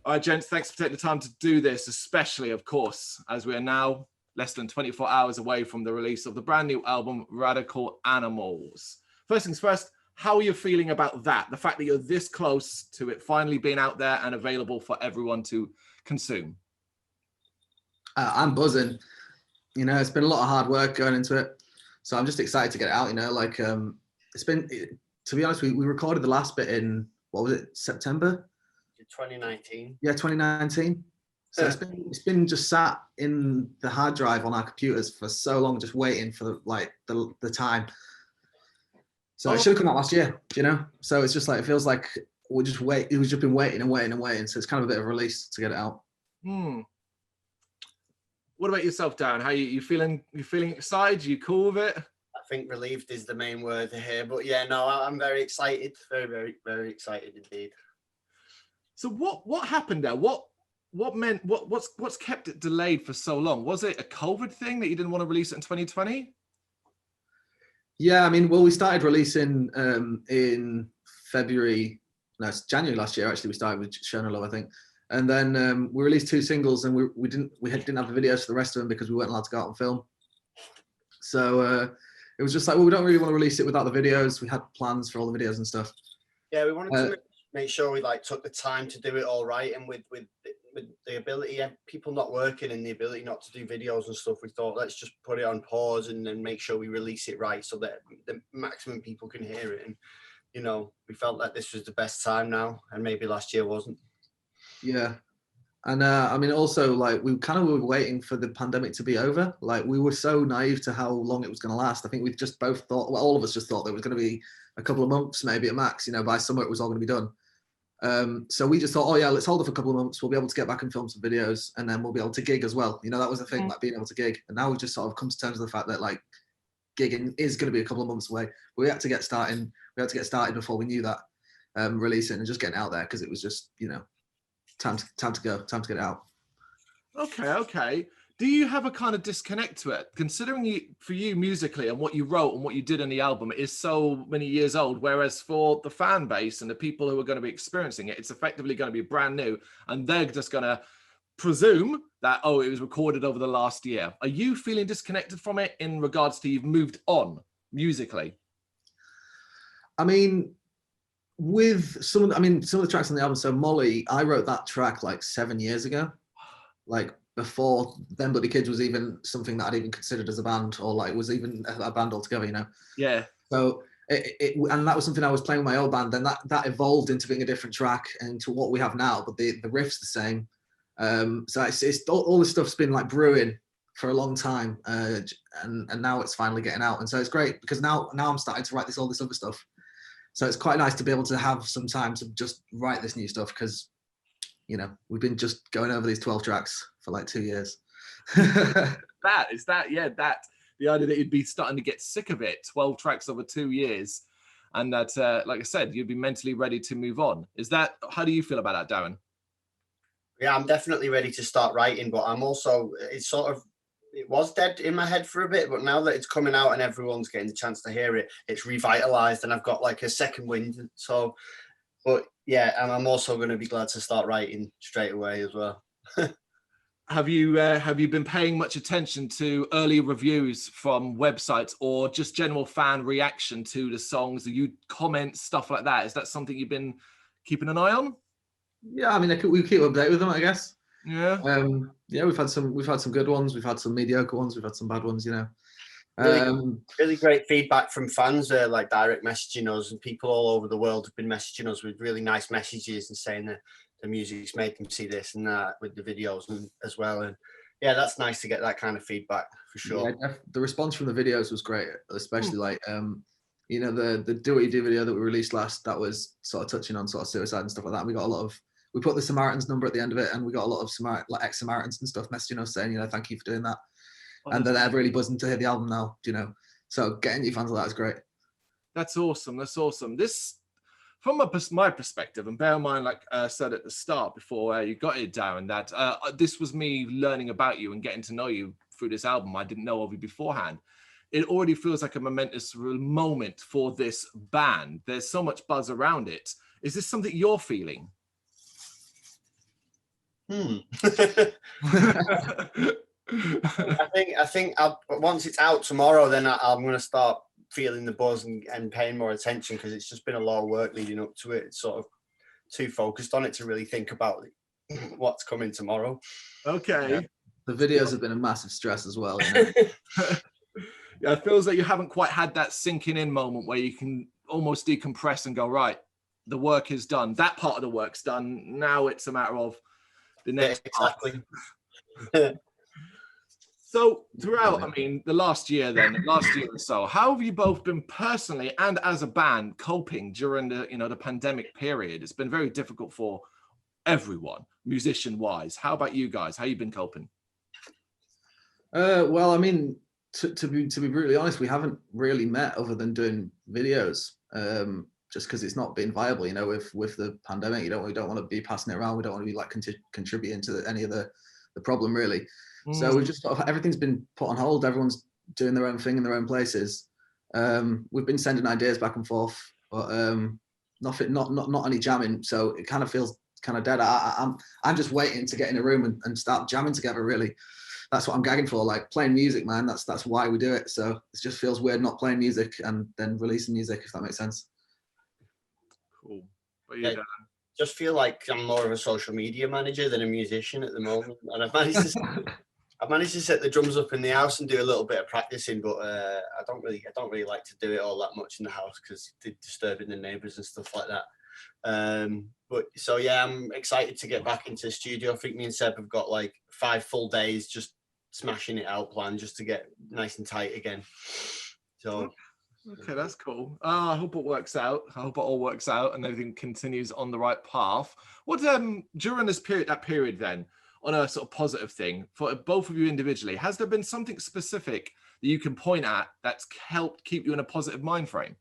All right, gents, thanks for taking the time to do this, especially, of course, as we are now less than 24 hours away from the release of the brand new album, Radical Animals. First things first, how are you feeling about that? The fact that you're this close to it finally being out there and available for everyone to consume. I'm buzzing. You know, it's been a lot of hard work going into it. So I'm just excited to get it out, you know, like it's been, to be honest, we recorded the last bit in, what was it, September? 2019. Yeah, 2019. So it's been just sat in the hard drive on our computers for so long, just waiting for the time. So it should have come out last year, you know? So it's just like, it feels like we've just been waiting and waiting and waiting. So it's kind of a bit of a release to get it out. What about yourself, Darren? How you feeling? You feeling excited? You cool with it? I think relieved is the main word here, but yeah, no, I'm very excited. Very, very, very excited indeed. So what happened there? What's kept it delayed for so long? Was it a COVID thing that you didn't want to release it in 2020? Yeah, I mean, well, we started releasing in February. No, it's January last year. Actually, we started with Show No Love, I think, and then we released 2 singles, and we didn't have the videos for the rest of them because we weren't allowed to go out and film. So it was just like, well, we don't really want to release it without the videos. We had plans for all the videos and stuff. Yeah, we wanted to make sure we took the time to do it all right, and with the ability of people not working and the ability not to do videos and stuff, we thought let's just put it on pause and then make sure we release it right so that the maximum people can hear it. And you know, we felt that this was the best time now, and maybe last year wasn't. Yeah. And I mean, also, like, we kind of were waiting for the pandemic to be over. Like, we were so naive to how long it was going to last. I think we just both thought, well, all of us just thought there was going to be a couple of months, maybe at max, you know, by summer it was all going to be done. So we just thought, oh yeah, let's hold it for a couple of months. We'll be able to get back and film some videos, and then we'll be able to gig as well. You know, that was the thing, like being able to gig. And now we've just sort of come to terms with the fact that like gigging is going to be a couple of months away. But we had to get started before we knew that, releasing and just getting out there, because it was just, you know, time to go, time to get it out. Okay. Do you have a kind of disconnect to it, considering for you musically and what you wrote and what you did in the album is so many years old, whereas for the fan base and the people who are going to be experiencing it, it's effectively going to be brand new, and they're just going to presume that, oh, it was recorded over the last year. Are you feeling disconnected from it in regards to you've moved on musically? I mean, with some of the tracks on the album, so Molly, I wrote that track like 7 years ago, like before Them Bloody Kids was even something that I'd even considered as a band, or like was even a band altogether, you know? Yeah. So and that was something I was playing with my old band, and that evolved into being a different track and to what we have now, but the riff's the same. So it's all this stuff's been like brewing for a long time, and now it's finally getting out, and so it's great because now I'm starting to write all this other stuff. So it's quite nice to be able to have some time to just write this new stuff, because, you know, we've been just going over these 12 tracks for like 2 years. The idea that you'd be starting to get sick of it, 12 tracks over 2 years, and that, like I said, you'd be mentally ready to move on. How do you feel about that, Darren? Yeah, I'm definitely ready to start writing, but I'm also, it was dead in my head for a bit, but now that it's coming out and everyone's getting the chance to hear it, it's revitalized and I've got like a second wind. So, but yeah, and I'm also going to be glad to start writing straight away as well. Have you been paying much attention to early reviews from websites or just general fan reaction to the songs? Do you comment stuff like that? Is that something you've been keeping an eye on? Yeah, I mean, we keep update with them, I guess. Yeah. Yeah, we've had some good ones, we've had some mediocre ones, we've had some bad ones, you know. Really great feedback from fans, like direct messaging us, and people all over the world have been messaging us with really nice messages and saying that the music's made them see this and that with the videos as well. And yeah, that's nice to get that kind of feedback for sure. Yeah, the response from the videos was great, especially like you know, the Do What You Do video that we released last, that was sort of touching on sort of suicide and stuff like that. And we got a lot of, we put the Samaritans number at the end of it, and we got a lot of ex-Samaritans and stuff messaging us saying, you know, thank you for doing that. And they're really buzzing to hear the album now, you know. So getting new fans like that is great. That's awesome. That's awesome. This, from my perspective, and bear in mind, like I said at the start before you got it, Darren, that this was me learning about you and getting to know you through this album. I didn't know of you beforehand. It already feels like a momentous moment for this band. There's so much buzz around it. Is this something you're feeling? I think once it's out tomorrow, then I'm going to start feeling the buzz and paying more attention, because it's just been a lot of work leading up to it. It's sort of too focused on it to really think about what's coming tomorrow. Okay. Yeah. The videos have been a massive stress as well. You know? Yeah, it feels like you haven't quite had that sinking in moment where you can almost decompress and go, right, the work is done. That part of the work's done. Now it's a matter of the next part. So throughout, I mean, the last year or so, how have you both been personally and as a band coping during the, the pandemic period? It's been very difficult for everyone, musician-wise. How about you guys? How you been coping? Well, I mean, to be brutally honest, we haven't really met other than doing videos. Just because it's not been viable, with the pandemic, we don't want to be passing it around. We don't want to be like contributing to any of the problem really. So we've just everything's been put on hold. Everyone's doing their own thing in their own places. We've been sending ideas back and forth, but nothing, not any jamming. So it kind of feels kind of dead. I'm just waiting to get in a room and start jamming together. Really, that's what I'm gagging for. Like playing music, man. That's why we do it. So it just feels weird not playing music and then releasing music, if that makes sense. Cool. But yeah, just feel like I'm more of a social media manager than a musician at the moment, and I've managed to set the drums up in the house and do a little bit of practicing, but I don't really like to do it all that much in the house because it's disturbing the neighbours and stuff like that. But so yeah, I'm excited to get back into the studio. I think me and Seb have got like 5 full days just smashing it out planned, just to get nice and tight again. So okay, that's cool. I hope it works out. I hope it all works out and everything continues on the right path. What during that period then, on a sort of positive thing for both of you individually, has there been something specific that you can point at that's helped keep you in a positive mind frame?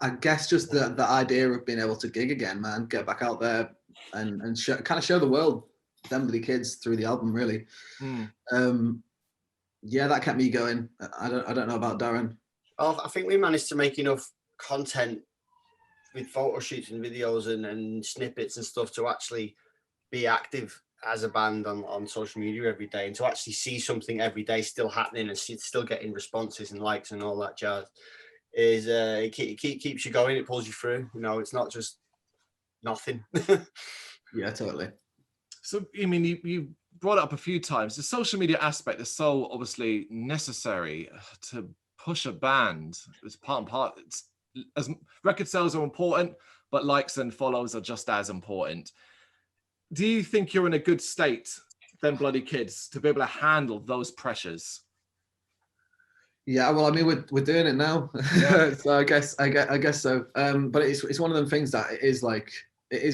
I guess just the idea of being able to gig again, man, get back out there and kind of show the world Danceability kids through the album, really. Yeah, that kept me going. I don't know about Darren. Well, I think we managed to make enough content with photo shoots and videos and snippets and stuff to actually be active as a band on social media every day, and to actually see something every day still happening and still getting responses and likes and all that jazz is it keeps you going. It pulls you through. It's not just nothing. Yeah, totally. So I mean, you brought it up a few times. The social media aspect is so obviously necessary to push a band. It's part and part. As record sales are important, but likes and follows are just as important. Do you think you're in a good state, then Bloody Kids, to be able to handle those pressures? Yeah, well, I mean, we're doing it now, yeah. So I guess so. But it's one of them things that it is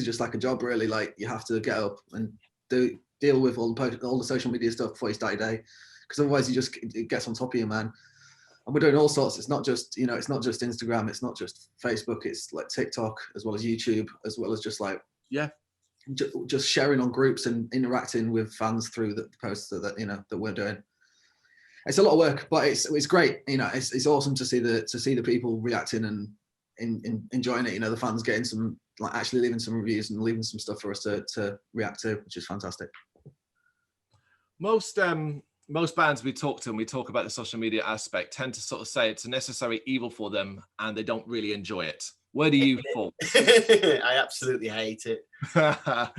just like a job, really. Like you have to get up and deal with all the social media stuff before you start your day, because otherwise it gets on top of you, man. And we're doing all sorts. It's not just it's not just Instagram, it's not just Facebook. It's like TikTok as well as YouTube, as well as just like just sharing on groups and interacting with fans through the posts that we're doing. It's a lot of work, but it's great. It's awesome to see the people reacting and enjoying it. The fans getting some, like, actually leaving some reviews and leaving some stuff for us to react to, which is fantastic. Most bands we talk to, and we talk about the social media aspect, tend to sort of say it's a necessary evil for them and they don't really enjoy it. Where do you fall? I absolutely hate it. I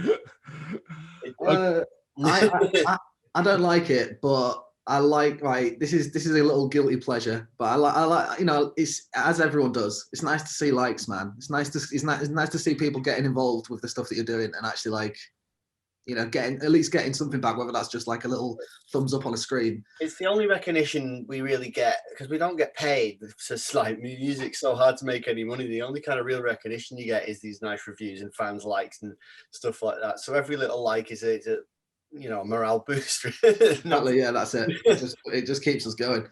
don't like it, but I like, right, this is a little guilty pleasure, but I like it's, as everyone does, it's nice to see likes, man. It's nice to see people getting involved with the stuff that you're doing and actually getting something back, whether that's just like a little thumbs up on a screen. It's the only recognition we really get, because we don't get paid. It's just like music's so hard to make any money. The only kind of real recognition you get is these nice reviews and fans likes and stuff like that. So every little like is a morale booster. Exactly, yeah, that's it. It just keeps us going.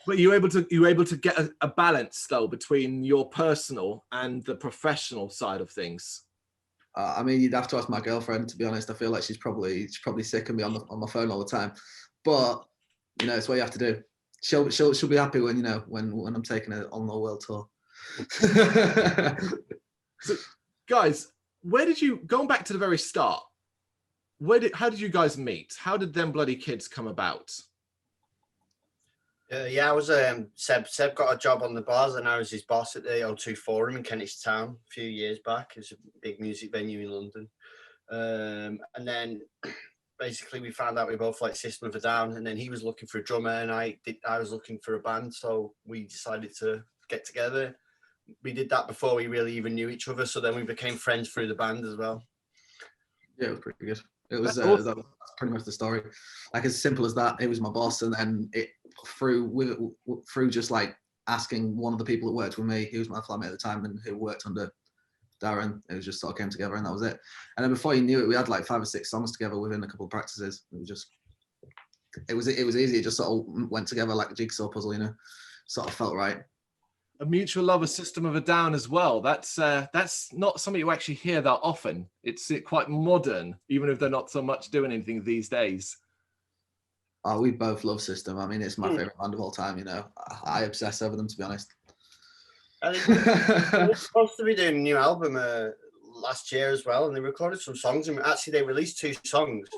But you're able to get a balance though between your personal and the professional side of things. I mean, you'd have to ask my girlfriend, to be honest. I feel like she's probably sick of me on my phone all the time. But it's what you have to do. She'll be happy when when I'm taking her on the world tour. So, guys, where did you, going back to the very start, how did you guys meet? How did Them Bloody Kids come about? Yeah, I was Seb got a job on the bars, and I was his boss at the O2 Forum in Kentish Town a few years back. It's a big music venue in London. And then basically we found out we both like System of a Down, and then he was looking for a drummer and I was looking for a band, so we decided to get together. We did that before we really even knew each other, so then we became friends through the band as well. Yeah, it was pretty good. It was That's awesome. that was pretty much the story. Like as simple as that. It was my boss, and then it through just like asking one of the people that worked with me, he was my flatmate at the time and who worked under Darren. It was just sort of came together, and that was it. And then before you knew it, we had like 5 or 6 songs together within a couple of practices. It was easy. It just sort of went together like a jigsaw puzzle, you know. Sort of felt right. A mutual love, a System of a Down as well. That's not something you actually hear that often. It's quite modern, even if they're not so much doing anything these days. Oh, we both love System. I mean, it's my favorite band of all time. You know, I obsess over them, to be honest. I think we're supposed to be doing a new album last year as well, and they recorded some songs. And actually, they released 2 songs.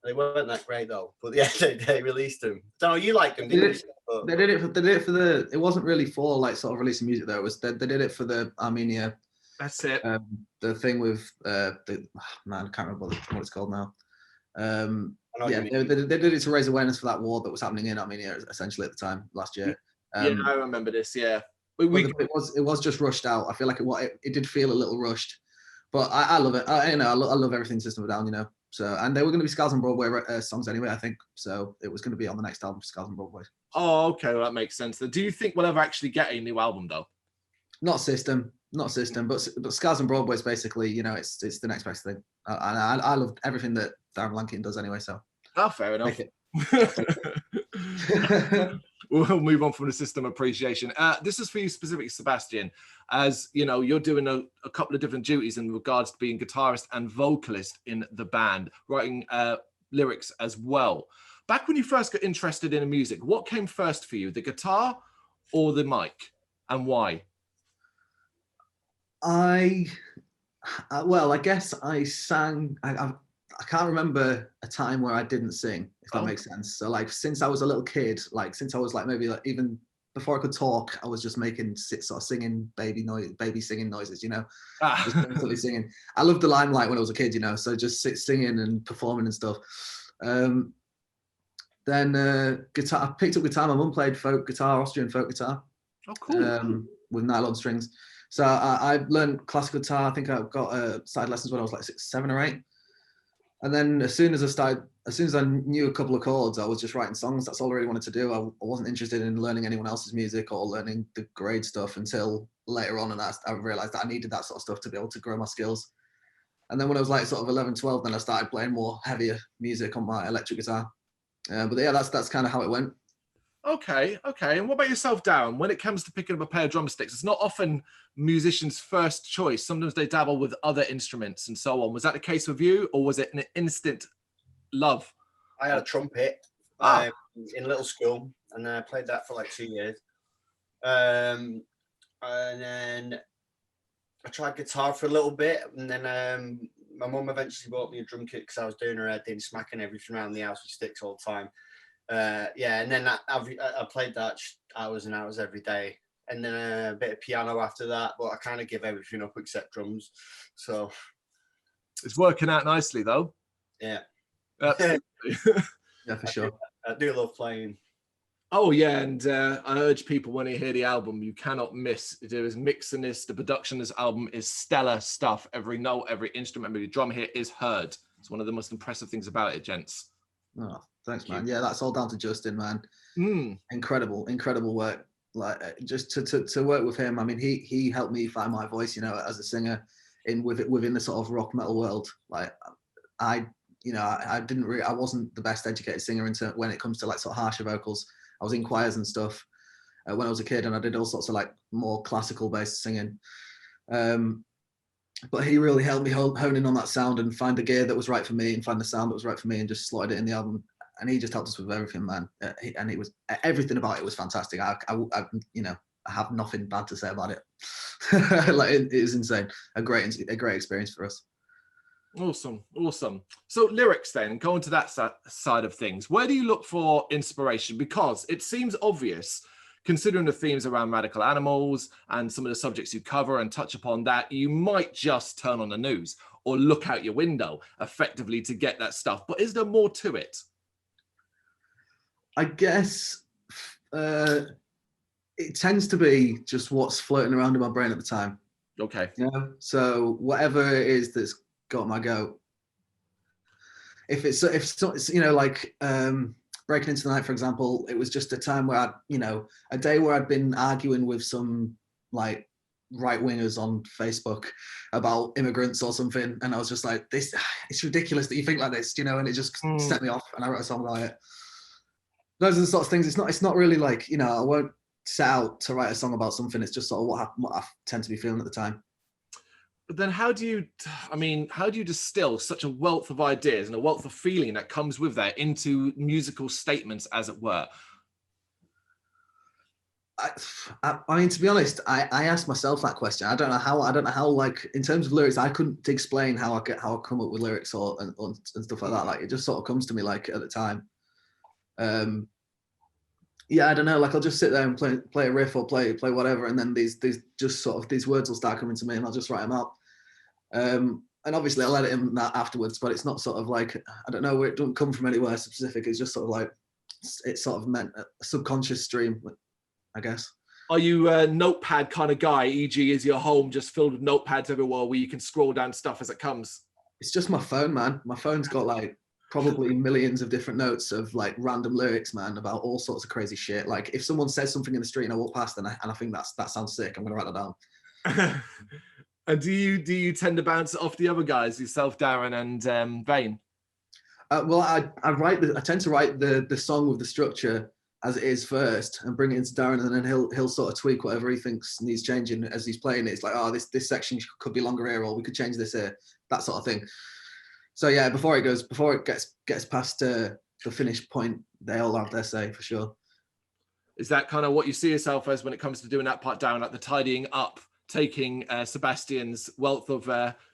They weren't that great though, but yeah, they released them. So you liked them, didn't you? They did it for the. It wasn't really for like sort of releasing music though. It was they did it for the Armenia. That's it. The thing with I can't remember what it's called now. Yeah, they did it to raise awareness for that war that was happening in Armenia essentially at the time last year. Yeah, I remember this. Yeah, it was just rushed out. I feel like it did feel a little rushed, but I love it. I love everything System of a Down. You know. So, and they were going to be Scars on Broadway songs anyway, I think. So it was going to be on the next album, Scars on Broadway. Oh, okay, well that makes sense. Do you think we'll ever actually get a new album though? Not System, but Scars on Broadway is basically, you know, it's the next best thing. And I love everything that Darren Lankin does anyway. So. Oh, fair enough. We'll move on from the System appreciation. This is for you specifically, Sebastian, as you know, you're doing a couple of different duties in regards to being guitarist and vocalist in the band, writing lyrics as well. Back when you first got interested in music, what came first for you, the guitar or the mic, and why? I guess I sang. I can't remember a time where I didn't sing, if that makes sense. So like since I was a little kid, like since I was like maybe like even before I could talk, I was just making sort of singing baby singing noises, you know, just constantly singing. I loved the limelight when I was a kid, you know, so just singing and performing and stuff. Then guitar, I picked up guitar. My mum played folk guitar, Austrian folk guitar. Oh, cool. With nylon strings. So I learned classical guitar. I think I got started lessons when I was like 6, 7 or 8. And then as soon as I knew a couple of chords, I was just writing songs. That's all I really wanted to do. I wasn't interested in learning anyone else's music or learning the grade stuff until later on. And I realized that I needed that sort of stuff to be able to grow my skills. And then when I was like sort of 11, 12, then I started playing more heavier music on my electric guitar. But yeah, that's kind of how it went. Okay. And what about yourself, Darren? When it comes to picking up a pair of drumsticks, it's not often musicians' first choice. Sometimes they dabble with other instruments and so on. Was that the case with you, or was it an instant love? I had a trumpet in little school, and then I played that for like 2 years. And then I tried guitar for a little bit, and then my mum eventually bought me a drum kit because I was doing her head in, smacking everything around the house with sticks all the time. And then I played that hours and hours every day, and then a bit of piano after that, but I kind of give everything up except drums. So it's working out nicely though. Yeah. Yeah, for sure. I do love playing. Oh yeah, and I urge people when you hear the album, you cannot miss. There is mixing this, the production of this album is stellar stuff. Every note, every instrument, every drum here is heard. It's one of the most impressive things about it, gents. Oh, thanks, man. Yeah, that's all down to Justin, man. Incredible work. Like just to work with him. I mean, he helped me find my voice, you know, as a singer within the sort of rock metal world. Like I wasn't the best educated singer when it comes to like sort of harsher vocals. I was in choirs and stuff when I was a kid, and I did all sorts of like more classical based singing. But he really helped me hone in on that sound and find the gear that was right for me and find the sound that was right for me and just slotted it in the album. And he just helped us with everything, man. And it was everything about it was fantastic. I have nothing bad to say about it. Like it is insane. A great experience for us. Awesome, awesome. So lyrics then, going to that side of things, where do you look for inspiration? Because it seems obvious, considering the themes around radical animals and some of the subjects you cover and touch upon, that you might just turn on the news or look out your window effectively to get that stuff. But is there more to it? I guess it tends to be just what's floating around in my brain at the time. Okay. You know? So whatever it is that's got my goat. If it's you know, like Breaking Into the Night, for example, it was just a time where a day where I'd been arguing with some like right wingers on Facebook about immigrants or something, and I was just like, this, it's ridiculous that you think like this, you know, and it just set me off, and I wrote a song about it. Those are the sorts of things. It's not really like, you know, I won't set out to write a song about something. It's just sort of what I tend to be feeling at the time. But then how do you distill such a wealth of ideas and a wealth of feeling that comes with that into musical statements, as it were? I mean, to be honest, I asked myself that question. I don't know how, like, in terms of lyrics, I couldn't explain how I come up with lyrics and stuff like that. Like, it just sort of comes to me like at the time. Yeah, I don't know. Like, I'll just sit there and play a riff or play whatever, and then these just sort of these words will start coming to me, and I'll just write them out. And obviously, I'll edit them that afterwards, but it's not sort of like, I don't know, it doesn't come from anywhere specific. It's just sort of like, it's sort of meant a subconscious stream, I guess. Are you a notepad kind of guy? E.g., is your home just filled with notepads everywhere where you can scroll down stuff as it comes? It's just my phone, man. My phone's got like probably millions of different notes of like random lyrics, man, about all sorts of crazy shit. Like if someone says something in the street and I walk past and I think that sounds sick, I'm gonna write that down. And do you tend to bounce it off the other guys, yourself, Darren, and Vane? Well, I tend to write the song with the structure as it is first and bring it into Darren, and then he'll sort of tweak whatever he thinks needs changing as he's playing it. It's like, oh, this section could be longer here, or we could change this here, that sort of thing. So yeah, before it gets past the finish point, they all have their say for sure. Is that kind of what you see yourself as when it comes to doing that part down, like the tidying up, taking Sebastian's wealth of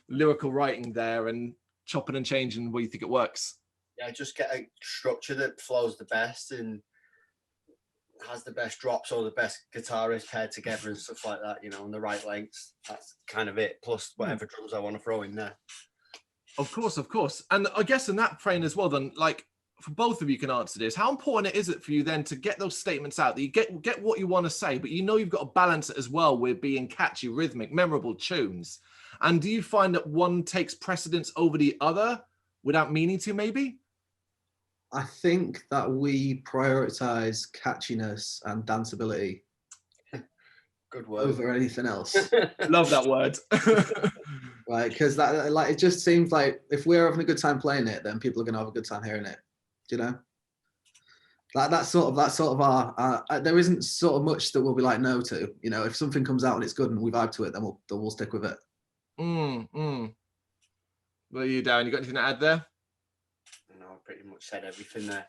lyrical writing there and chopping and changing where you think it works? Yeah, just get a structure that flows the best and has the best drops or the best guitarists paired together and stuff like that, you know, and the right lengths. That's kind of it, plus whatever drums I want to throw in there. Of course, of course. And I guess in that frame as well, then, like, for both of you can answer this, how important is it for you then to get those statements out, that you get what you want to say, but you know you've got to balance it as well with being catchy, rhythmic, memorable tunes? And do you find that one takes precedence over the other without meaning to, maybe? I think that we prioritize catchiness and danceability. Good word. Over anything else. Love that word. Right, because that, like, it just seems like if we're having a good time playing it, then people are going to have a good time hearing it. Do you know? That's sort of our there isn't sort of much that we'll be like no to. You know, if something comes out and it's good and we vibe to it, then we'll stick with it. Well, you, Darren, you got anything to add there? No, I pretty much said everything there.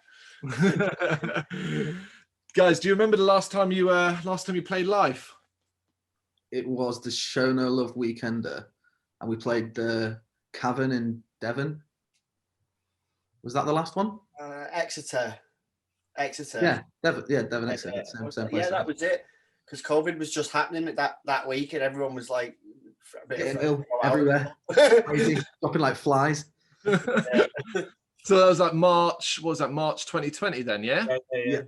Guys, do you remember the last time you played live? It was the Show No Love Weekender, and we played the Cavern in Devon. Was that the last one? Exeter. Yeah, Devon, Exeter. Same place. Yeah, that was it. Because COVID was just happening that week, and everyone was like getting ill everywhere, crazy, dropping like flies. Yeah. So that was like March. What was that? March 2020 then? Yeah. Yeah.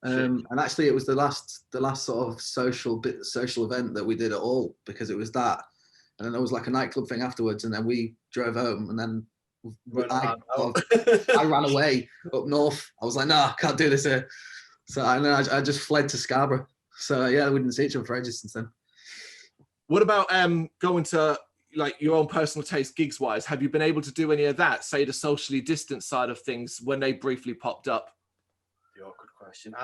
And actually, it was the last sort of social event that we did at all, because it was that, and then there was like a nightclub thing afterwards, and then we drove home, and then I ran away up north. I was like, no, I can't do this here. So and then I just fled to Scarborough. So yeah, we didn't see each other for ages since then. What about going to like your own personal taste gigs wise? Have you been able to do any of that, say the socially distant side of things, when they briefly popped up? The awkward question.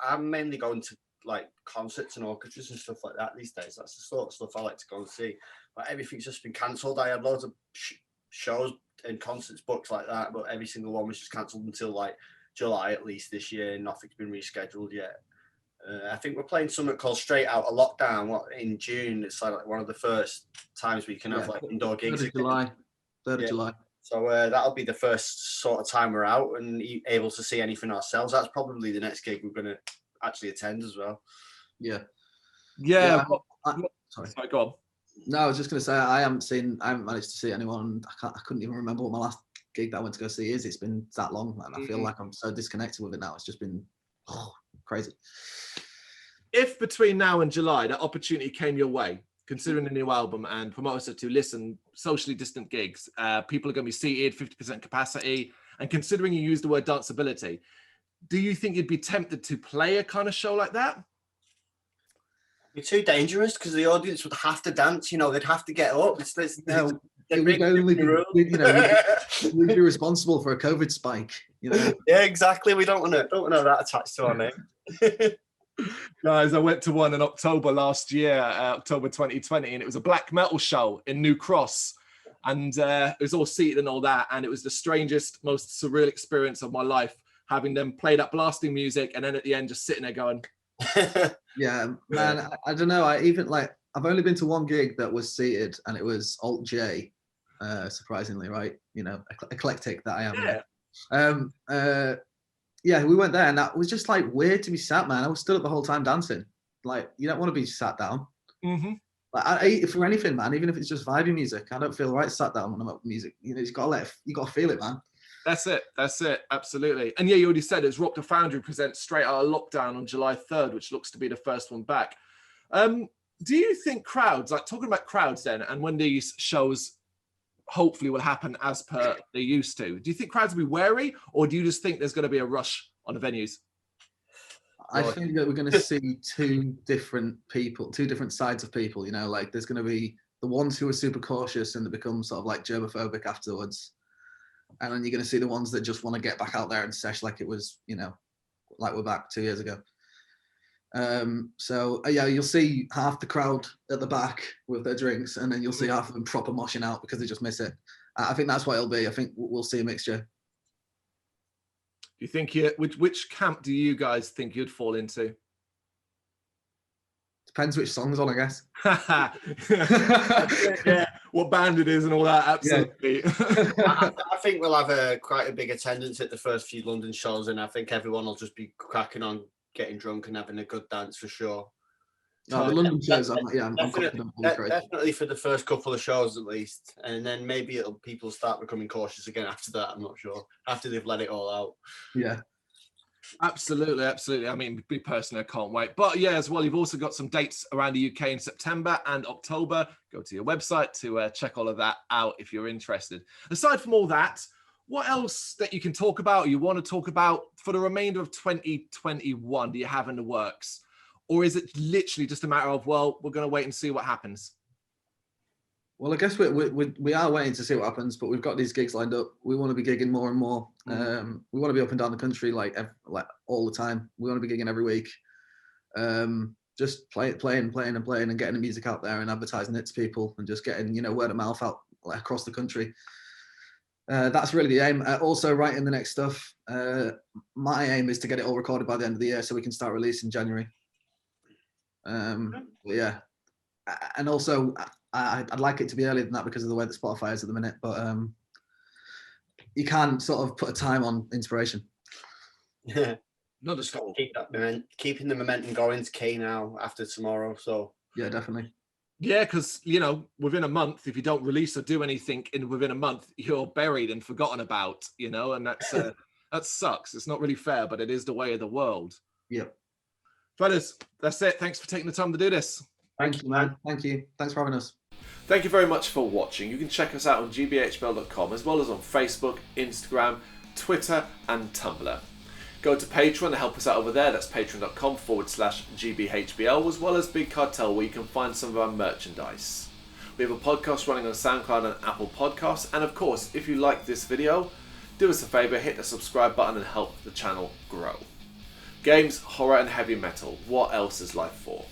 I'm mainly going to like concerts and orchestras and stuff like that these days. That's the sort of stuff I like to go and see. But everything's just been cancelled. I had loads of shows and concerts booked like that, but every single one was just cancelled until like July at least this year. Nothing's been rescheduled yet. I think we're playing something called Straight Out of Lockdown in June. It's like one of the first times we can have like indoor gigs. 3rd of July. 3rd of July. So that'll be the first sort of time we're out and able to see anything ourselves. That's probably the next gig we're going to actually attend as well. Yeah. Sorry, go on. No, I was just going to say I haven't managed to see anyone. I couldn't even remember what my last gig that I went to go see is. It's been that long, and I feel like I'm so disconnected with it now. It's just been crazy. If between now and July that opportunity came your way, considering the new album and promoters to listen, socially distant gigs, people are going to be seated, 50% capacity, and considering you use the word danceability, do you think you'd be tempted to play a kind of show like that? It'd be too dangerous because the audience would have to dance. You know, they'd have to get up. We'd be responsible for a COVID spike. You know. Yeah, exactly. We don't want that attached to our name. Guys, I went to one in October last year, October 2020, and it was a black metal show in New Cross, and it was all seated and all that, and it was the strangest, most surreal experience of my life, having them play that blasting music, and then at the end just sitting there going, yeah, man, I don't know. I've only been to one gig that was seated, and it was Alt J, surprisingly, right? You know, eclectic that I am. Yeah. Yeah, we went there, and that was just like weird to be sat, man. I was stood up the whole time dancing. Like, you don't want to be sat down. Mm-hmm. Like, for anything, man, even if it's just vibey music, I don't feel right sat down when I'm up with music. You know, you got to feel it, man. That's it. Absolutely. And yeah, you already said it's Rock the Foundry presents Straight Out of Lockdown on July 3rd, which looks to be the first one back. Do you think crowds, like talking about crowds then, and when these shows hopefully will happen as per they used to, do you think crowds will be wary, or do you just think there's going to be a rush on the venues? I think that we're going to see two different sides of people. You know, like there's going to be the ones who are super cautious and they become sort of like germophobic afterwards, and then you're going to see the ones that just want to get back out there and sesh like it was, you know, like we're back 2 years ago. So yeah, you'll see half the crowd at the back with their drinks, and then you'll see half of them proper moshing out because they just miss it. I think that's what it'll be. I think we'll see a mixture. Do you think which camp do you guys think you'd fall into? Depends which song's on, I guess. Yeah, what band it is and all that. Absolutely. Yeah. I think we'll have quite a big attendance at the first few London shows, and I think everyone will just be cracking on, getting drunk and having a good dance for sure. No, the London shows, I'm confident. Definitely for the first couple of shows at least, and then maybe people start becoming cautious again after that. I'm not sure, after they've let it all out. Yeah, absolutely. I mean, me personally, I can't wait. But yeah, as well, you've also got some dates around the UK in September and October. Go to your website to check all of that out if you're interested. Aside from all that, what else that you can talk about, or you want to talk about for the remainder of 2021 do you have in the works? Or is it literally just a matter of, well, we're going to wait and see what happens? Well, I guess we are waiting to see what happens, but we've got these gigs lined up. We want to be gigging more and more. We want to be up and down the country like all the time. We want to be gigging every week. Just playing and getting the music out there and advertising it to people and just getting, you know, word of mouth out like, across the country. That's really the aim. Also writing the next stuff. My aim is to get it all recorded by the end of the year so we can start releasing January. Yeah, and also I'd like it to be earlier than that because of the way that Spotify is at the minute, but you can't sort of put a time on inspiration. Yeah, not just keeping the momentum going is key now after tomorrow. So yeah, definitely. Yeah, because you know, within a month, if you don't release or do anything within a month, you're buried and forgotten about. You know, and that's that sucks. It's not really fair, but it is the way of the world. Yep. Fellas, that's it. Thanks for taking the time to do this. Thank you, man. Thank you. Thanks for having us. Thank you very much for watching. You can check us out on gbhbl.com as well as on Facebook, Instagram, Twitter and Tumblr. Go to Patreon to help us out over there. That's patreon.com/gbhbl, as well as Big Cartel, where you can find some of our merchandise. We have a podcast running on SoundCloud and Apple Podcasts. And of course, if you like this video, do us a favour, hit the subscribe button and help the channel grow. Games, horror and heavy metal. What else is life for?